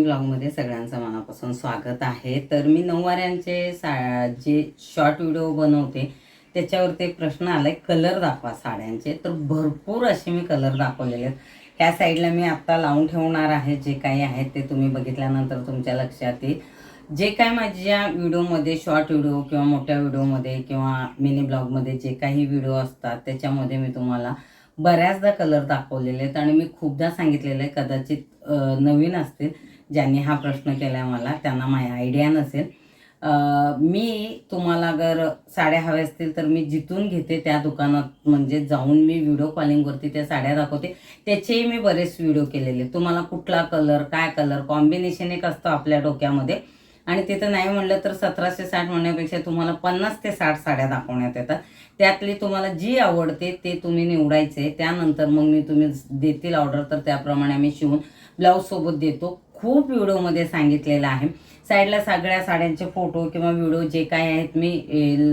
ब्लॉगमध्ये सगळ्यांचं मनापासून स्वागत आहे। तर मी नऊवाऱ्यांचे जे शॉर्ट व्हिडिओ बनवते त्याच्यावरती एक प्रश्न आलाय, कलर दाखवा साड्यांचे। तर भरपूर असे मी कलर दाखवलेले आहेत। ह्या साईडला मी आत्ता लावून ठेवणार आहे, जे काही आहे ते तुम्ही बघितल्यानंतर तुमच्या लक्षात येईल। जे काय माझ्या व्हिडिओमध्ये शॉर्ट व्हिडिओ किंवा मोठ्या व्हिडिओमध्ये किंवा मिनी ब्लॉगमध्ये जे काही व्हिडिओ असतात त्याच्यामध्ये मी तुम्हाला बऱ्याचदा कलर दाखवलेले आहेत आणि मी खूपदा सांगितलेलं आहे। कदाचित नवीन असतील ज्यांनी हा प्रश्न केला मला, त्यांना माझी आयडिया नसेल। मी तुम्हाला अगर साड्या हव्या असतील तर मी जिथून घेते त्या दुकानात म्हणजे जाऊन मी व्हिडिओ कॉलिंगवरती त्या साड्या दाखवते। त्याचेही मी बरेच व्हिडिओ केलेले। तुम्हाला कुठला कलर, काय कलर कॉम्बिनेशन एक असतं आपल्या डोक्यामध्ये आणि तिथं नाही म्हणलं तर 1760 म्हणण्यापेक्षा तुम्हाला 50 ते 60 साड्या दाखवण्यात येतात। त्यातली तुम्हाला जी आवडते ते तुम्ही निवडायचे। त्यानंतर मग मी तुम्ही देतील ऑर्डर तर त्याप्रमाणे आम्ही शिवून ब्लाऊज सोबत देतो। खूप व्हिडिओमध्ये सांगितलेलं आहे। साईडला सगळ्या साड्यांचे फोटो किंवा व्हिडिओ जे काय आहेत मी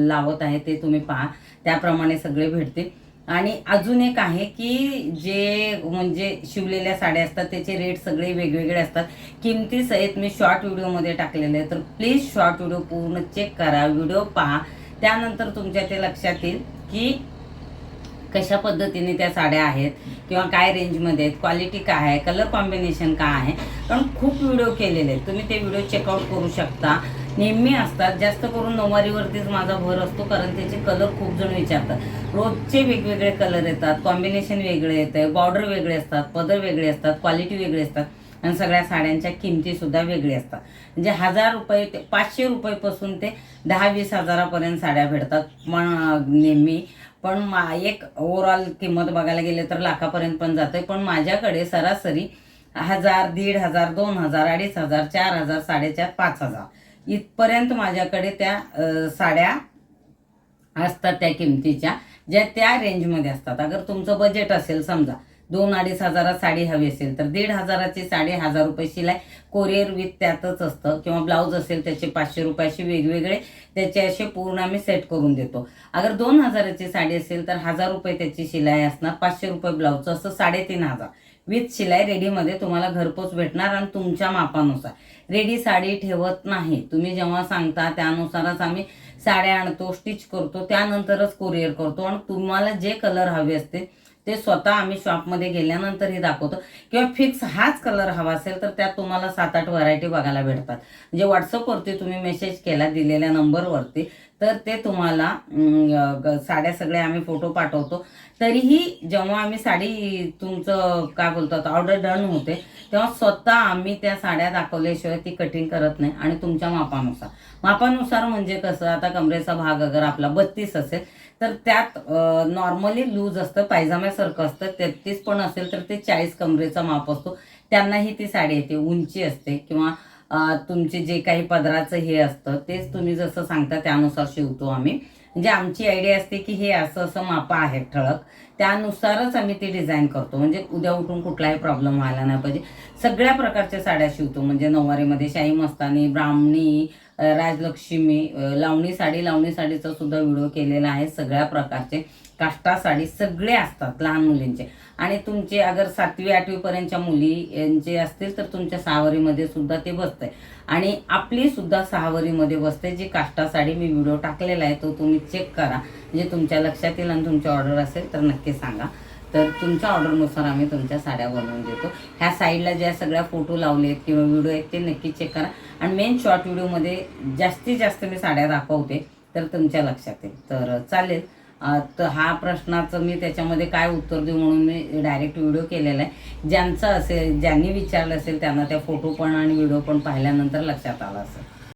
लावत आहे ते तुम्ही पहा, त्याप्रमाणे सगळे भेटतील। आणि अजून एक आहे की जे म्हणजे शिवलेल्या साड्या असतात त्याचे रेट सगळे वेगवेगळे असतात, किमती सहित मी शॉर्ट व्हिडिओमध्ये टाकलेले आहे। तर प्लीज शॉर्ट व्हिडिओ पूर्ण चेक करा, व्हिडिओ पहा, त्यानंतर तुमच्या ते लक्षात येईल की कशा पद्धतीने त्या साड्या आहेत किंवा काय रेंजमध्ये आहेत, क्वालिटी काय आहे, कलर कॉम्बिनेशन काय आहे। कारण खूप व्हिडिओ केलेले आहेत, तुम्ही ते व्हिडिओ चेकआउट करू शकता। नेहमी असतात, जास्त करून नऊवारीवरतीच माझा भर असतो, कारण त्याचे कलर खूप जण विचारतात। रोजचे वेगवेगळे कलर येतात, कॉम्बिनेशन वेगळे येतं, बॉर्डर वेगळे असतात, पदर वेगळे असतात, क्वालिटी वेगळी असतात आणि सगळ्या साड्यांच्या किमतीसुद्धा वेगळी असतात। म्हणजे 1000 रुपये ते 500 रुपयेपासून ते 10-20 हजारापर्यंत साड्या भेटतात नेहमी। पण एक ओव्हरऑल किंमत बघायला गेले तर लाखापर्यंत पण जाते। पण माझ्याकडे सरासरी 1000, 1500, 2000, 2500, 4000, 4500, 5000 इथपर्यंत माझ्याकडे त्या साड्या असतात त्या किमतीच्या, ज्या त्या रेंजमध्ये असतात। अगर तुमचं बजेट असेल समजा 2-2.5 हजारात साडी हवी असेल तर 1.5 हजाराची साडी 1000 रुपये शिलाई, कोरिअर विथ त्यातच असतं, किंवा ब्लाऊज असेल त्याचे 500 रुपयाचे वेगवेगळे त्याचे असे पूर्ण आम्ही सेट करून देतो। अगर 2 हजाराची साडी असेल तर 1000 रुपये त्याची शिलाई असणार, 500 रुपये ब्लाऊजचं, असं 3500 विथ शिलाई रेडीमध्ये तुम्हाला घरपोच भेटणार आणि तुमच्या मापानुसार। रेडी साडी ठेवत नाही, तुम्ही जेव्हा सांगता त्यानुसारच आम्ही साड्या आणतो, स्टिच करतो, त्यानंतरच कोरिअर करतो आणि तुम्हाला जे कलर हवे असते ते स्वतः आम्ही शॉपमध्ये गेल्यानंतर हे दाखवतो। किंवा फिक्स हाच कलर हवा असेल तर त्यात तुम्हाला 7-8 व्हरायटी बघायला भेटतात। म्हणजे व्हॉट्सअपवरती तुम्ही मेसेज केला दिलेल्या नंबरवरती तर ते तुम्हाला साड्या सगळ्या आम्ही फोटो पाठवतो। तरीही जेव्हा आम्ही साडी तुमचं काय बोलतात ऑर्डर डन होते तेव्हा स्वतः आम्ही त्या साड्या दाखवल्याशिवाय ती कटिंग करत नाही आणि तुमच्या मापानुसार म्हणजे कसं, आता कमरेचा भाग अगर आपला 32 असेल तर त्यात नॉर्मली लूज असतं, पायजाम्यासारखं असतं। 33 पण असेल तर ते 40 कमरेचा माप असतो, त्यांनाही ती साडी येते। उंची असते किंवा तुमचे जे काही पदराचं हे असतं तेच तुम्ही जसं सांगता त्यानुसार शिवतो आम्ही। म्हणजे आमची आयडिया असते की हे असं असं मापं आहेत ठळक, त्यानुसारच आम्ही ते डिझाईन करतो। म्हणजे उद्या उठून कुठलाही प्रॉब्लेम व्हायला नाही पाहिजे। सगळ्या प्रकारच्या साड्या शिवतो, म्हणजे नऊवारीमध्ये शाही मस्तानी, ब्राह्मणी, राजलक्ष्मी, लावणी साडीचा सुद्धा व्हिडिओ केलेला आहे। सगळ्या प्रकारचे काष्टा साडी सगळे असतात लहान मुलींचे। आणि तुमचे अगर 7वी 8वी पर्यंतच्या मुली यांचे असतील तर तुमच्या 6वारीमध्ये सुद्धा ते बसतंय आणि आपली सुद्धा 6वारीमध्ये बसते। जी काष्टा साडी मी व्हिडिओ टाकलेला आहे तो तुम्ही चेक करा, म्हणजे तुमच्या लक्षात येईल आणि तुमची ऑर्डर असेल तर नक्की सांगा। तर तुमच्या ऑर्डरनुसार आम्ही तुमच्या साड्या बनवून देतो। ह्या साईडला ज्या सगळ्या फोटो लावले आहेत किंवा व्हिडिओ आहेत ते नक्की चेक करा। आणि मेन शॉर्ट व्हिडिओमध्ये जास्तीत जास्त मी साड्या दाखवते तर तुमच्या लक्षात येईल। तर चालेल, तर हा प्रश्नाचं मी त्याच्यामध्ये काय उत्तर देऊ म्हणून मी डायरेक्ट व्हिडिओ केलेला आहे। ज्यांचं असेल, ज्यांनी विचारलं असेल त्यांना त्या फोटो पण आणि व्हिडिओ पण पाहिल्यानंतर लक्षात आलं असेल।